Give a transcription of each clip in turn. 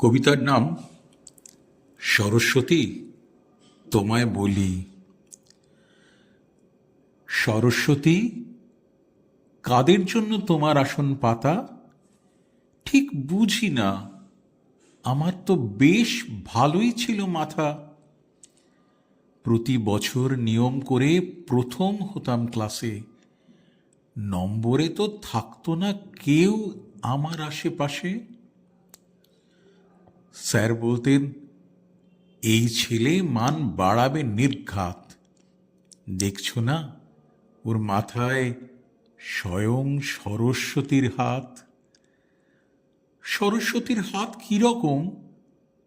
কবিতার নাম সরস্বতী তোমায় বলি। সরস্বতী, কাদের জন্য তোমার আসন পাতা ঠিক বুঝি না। আমার তো বেশ ভালোই ছিল মাথা। প্রতি বছর নিয়ম করে প্রথম হতাম ক্লাসে। নম্বরে তো থাকতো না কেউ আমার আশেপাশে। স্যার বলতেন, এই ছেলে মান বাড়াবে নির্ঘাত। দেখছো না ওর মাথায় স্বয়ং সরস্বতীর হাত। সরস্বতীর হাত কিরকম,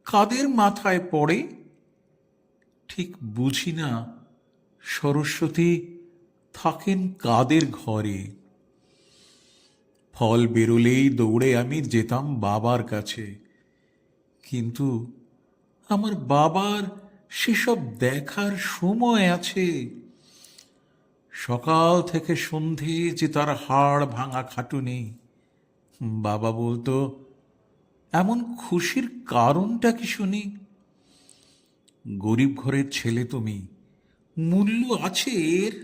কাদের মাথায় পড়ে ঠিক বুঝি না। সরস্বতী থাকেন কাদের ঘরে। ফল বেরোলেই দৌড়ে আমি যেতাম বাবার কাছে, কিন্তু আমার বাবার সেসব দেখার সময় আছে? সকাল থেকে সন্ধে যে তার হাড় ভাঙা খাটুনি। বাবা বলতো, এমন খুশির কারণটা কি শুনি? গরিব ঘরের ছেলে তুমি, মূল্য আছে এর?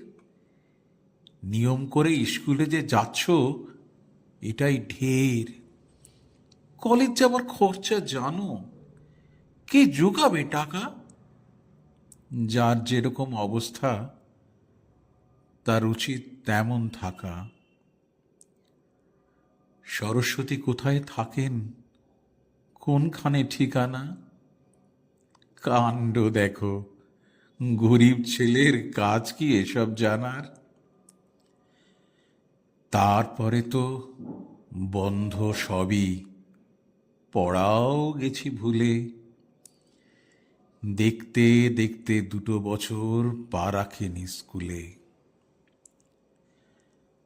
নিয়ম করে স্কুলে যে যাচ্ছ এটাই ঢের। কলেজ যাবার খরচা জানো, কে জোগাবে টাকা? যার যেরকম অবস্থা তার উচিত তেমন থাকা। সরস্বতী কোথায় থাকেন, কোনখানে ঠিকানা? কাণ্ড দেখো, গরিব ছেলের কাজ কি এসব জানার? তারপরে তো বন্ধ সবই, পড়াও গেছি ভুলে। দেখতে দেখতে 2 বছর পা রাখেনি স্কুলে।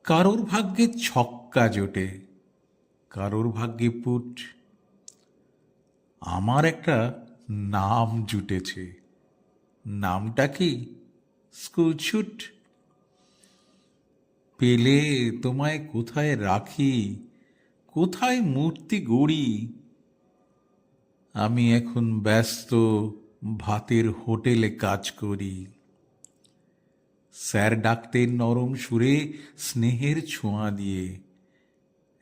কারোর ভাগ্যে ছক্কা জোটে, কারোর ভাগ্যে পুট। আমার একটা নাম জুটেছে, নামটা কি স্কুল ছুট। পেলে তোমায় কোথায় রাখি, কোথায় মূর্তি গড়ি? আমি এখন ব্যস্ত ভাতের হোটেলে কাজ করি। স্যার ডাকতেন নরম সুরে স্নেহের ছোঁয়া দিয়ে,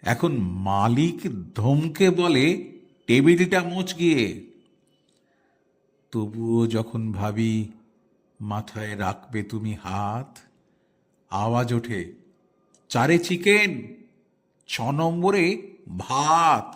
এখন মালিক ধমকে বলে টেবিলটা মোচ গিয়ে। তবুও যখন ভাবি মাথায় রাখবে তুমি হাত, আওয়াজ ওঠে, 4 চিকেন, 6 নম্বরে ভাত।